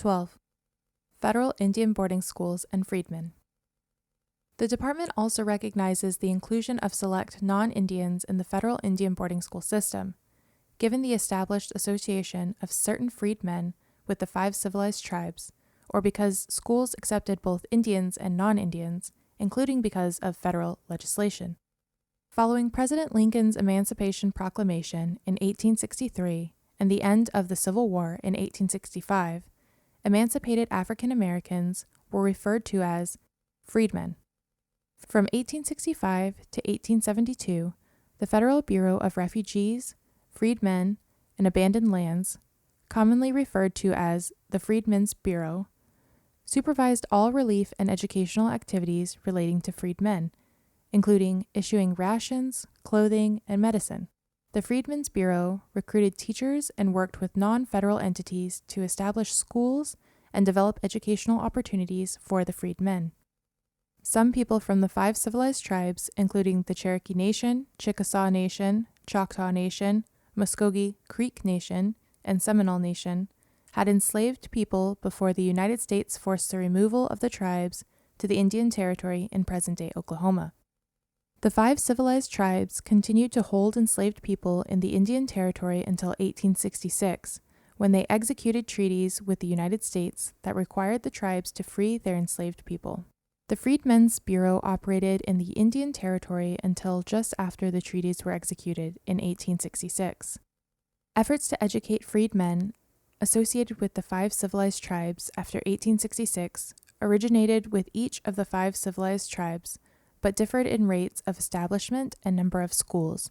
12. Federal Indian boarding schools and freedmen. The department also recognizes the inclusion of select non-Indians in the federal Indian boarding school system, given the established association of certain freedmen with the 5 civilized tribes, or because schools accepted both Indians and non-Indians, including because of federal legislation. Following President Lincoln's Emancipation Proclamation in 1863 and the end of the Civil War in 1865, emancipated African Americans were referred to as freedmen. From 1865 to 1872, the Federal Bureau of Refugees, Freedmen, and Abandoned Lands, commonly referred to as the Freedmen's Bureau, supervised all relief and educational activities relating to freedmen, including issuing rations, clothing, and medicine. The Freedmen's Bureau recruited teachers and worked with non-federal entities to establish schools and develop educational opportunities for the freedmen. Some people from the 5 civilized tribes, including the Cherokee Nation, Chickasaw Nation, Choctaw Nation, Muskogee Creek Nation, and Seminole Nation, had enslaved people before the United States forced the removal of the tribes to the Indian Territory in present-day Oklahoma. The 5 civilized tribes continued to hold enslaved people in the Indian Territory until 1866, when they executed treaties with the United States that required the tribes to free their enslaved people. The Freedmen's Bureau operated in the Indian Territory until just after the treaties were executed in 1866. Efforts to educate freedmen associated with the 5 civilized tribes after 1866 originated with each of the 5 civilized tribes, but differed in rates of establishment and number of schools,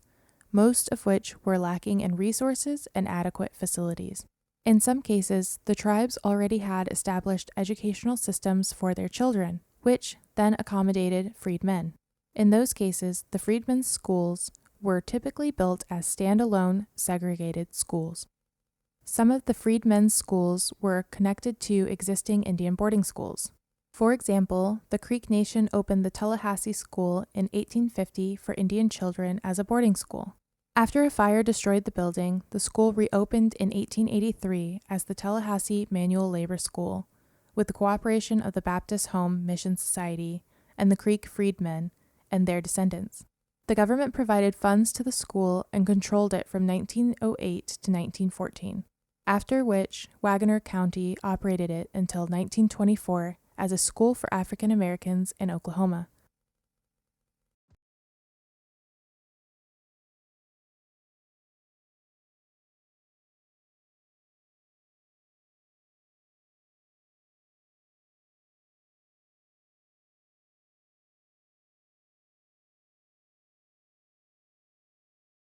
most of which were lacking in resources and adequate facilities. In some cases, the tribes already had established educational systems for their children, which then accommodated freedmen. In those cases, the freedmen's schools were typically built as standalone, segregated schools. Some of the freedmen's schools were connected to existing Indian boarding schools. For example, the Creek Nation opened the Tallahassee School in 1850 for Indian children as a boarding school. After a fire destroyed the building, the school reopened in 1883 as the Tallahassee Manual Labor School, with the cooperation of the Baptist Home Mission Society and the Creek Freedmen and their descendants. The government provided funds to the school and controlled it from 1908 to 1914, after which Wagoner County operated it until 1924 as a school for African Americans in Oklahoma.